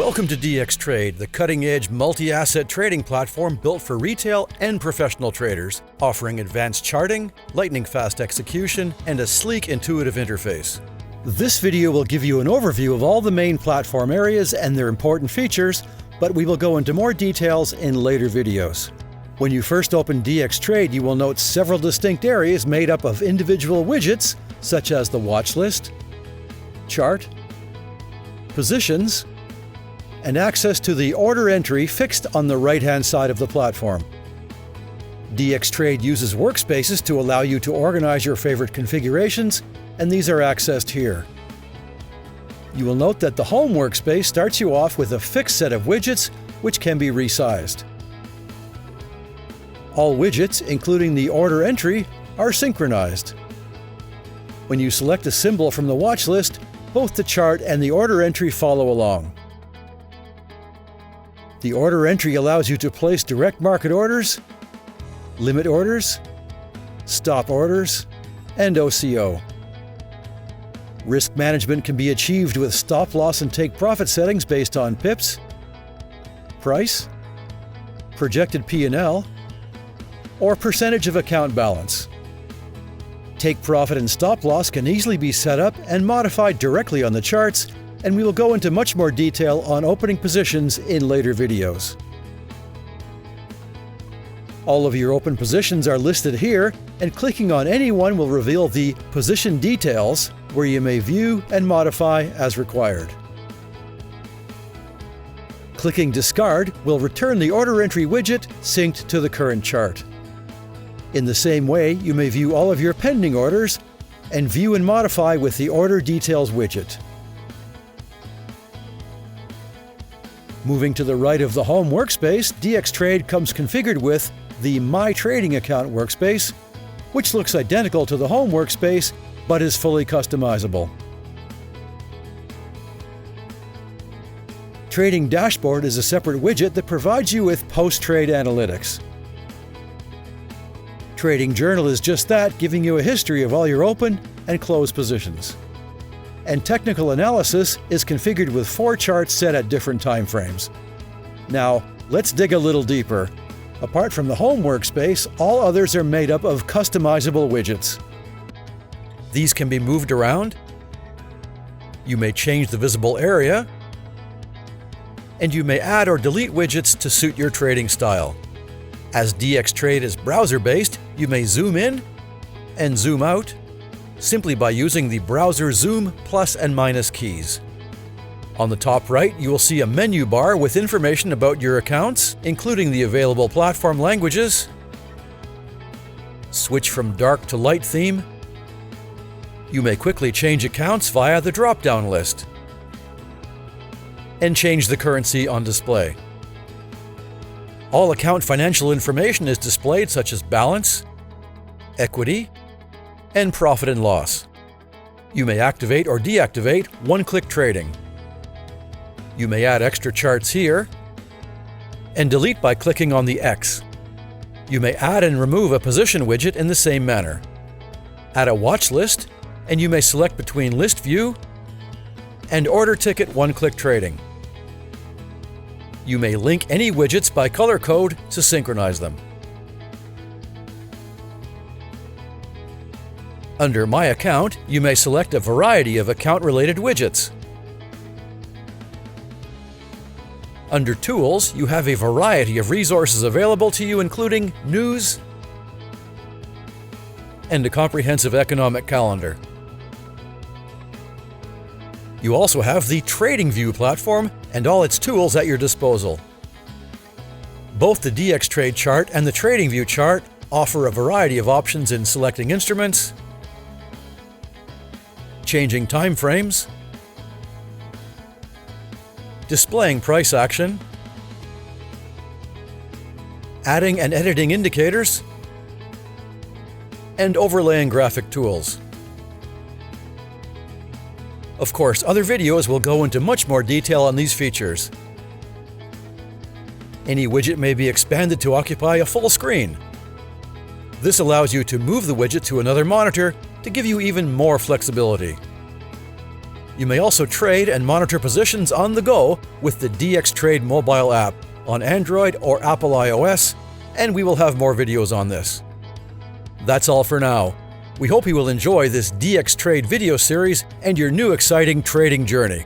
Welcome to DXtrade, the cutting-edge multi-asset trading platform built for retail and professional traders, offering advanced charting, lightning-fast execution, and a sleek, intuitive interface. This video will give you an overview of all the main platform areas and their important features, but we will go into more details in later videos. When you first open DXtrade, you will note several distinct areas made up of individual widgets, such as the watch list, chart, positions, and access to the order entry fixed on the right-hand side of the platform. DXtrade uses workspaces to allow you to organize your favorite configurations, and these are accessed here. You will note that the home workspace starts you off with a fixed set of widgets which can be resized. All widgets, including the order entry, are synchronized. When you select a symbol from the watch list, both the chart and the order entry follow along. The order entry allows you to place direct market orders, limit orders, stop orders, and OCO. Risk management can be achieved with stop loss and take profit settings based on pips, price, projected P&L, or percentage of account balance. Take profit and stop loss can easily be set up and modified directly on the charts, and we will go into much more detail on opening positions in later videos. All of your open positions are listed here, and clicking on any one will reveal the position details, where you may view and modify as required. Clicking Discard will return the order entry widget synced to the current chart. In the same way, you may view all of your pending orders and view and modify with the Order Details widget. Moving to the right of the home workspace, DXtrade comes configured with the My Trading Account workspace, which looks identical to the home workspace but is fully customizable. Trading Dashboard is a separate widget that provides you with post-trade analytics. Trading Journal is just that, giving you a history of all your open and closed positions. And Technical Analysis is configured with 4 charts set at different time frames. Now, let's dig a little deeper. Apart from the home workspace, all others are made up of customizable widgets. These can be moved around. You may change the visible area, and you may add or delete widgets to suit your trading style. As DXtrade is browser-based, you may zoom in and zoom out simply by using the browser zoom plus and minus keys. On the top right, you will see a menu bar with information about your accounts, including the available platform languages, switch from dark to light theme. You may quickly change accounts via the drop-down list, and change the currency on display. All account financial information is displayed, such as balance, equity, and profit and loss. You may activate or deactivate one-click trading. You may add extra charts here and delete by clicking on the X. You may add and remove a position widget in the same manner. Add a watch list, and you may select between List View and Order Ticket one-click trading. You may link any widgets by color code to synchronize them. Under My Account, you may select a variety of account-related widgets. Under Tools, you have a variety of resources available to you, including news and a comprehensive economic calendar. You also have the Trading View platform and all its tools at your disposal. Both the DXtrade chart and the Trading View chart offer a variety of options in selecting instruments, changing time frames, displaying price action, adding and editing indicators, and overlaying graphic tools. Of course, other videos will go into much more detail on these features. Any widget may be expanded to occupy a full screen. This allows you to move the widget to another monitor to give you even more flexibility. You may also trade and monitor positions on the go with the DXtrade mobile app on Android or Apple iOS, and we will have more videos on this. That's all for now. We hope you will enjoy this DXtrade video series and your new exciting trading journey.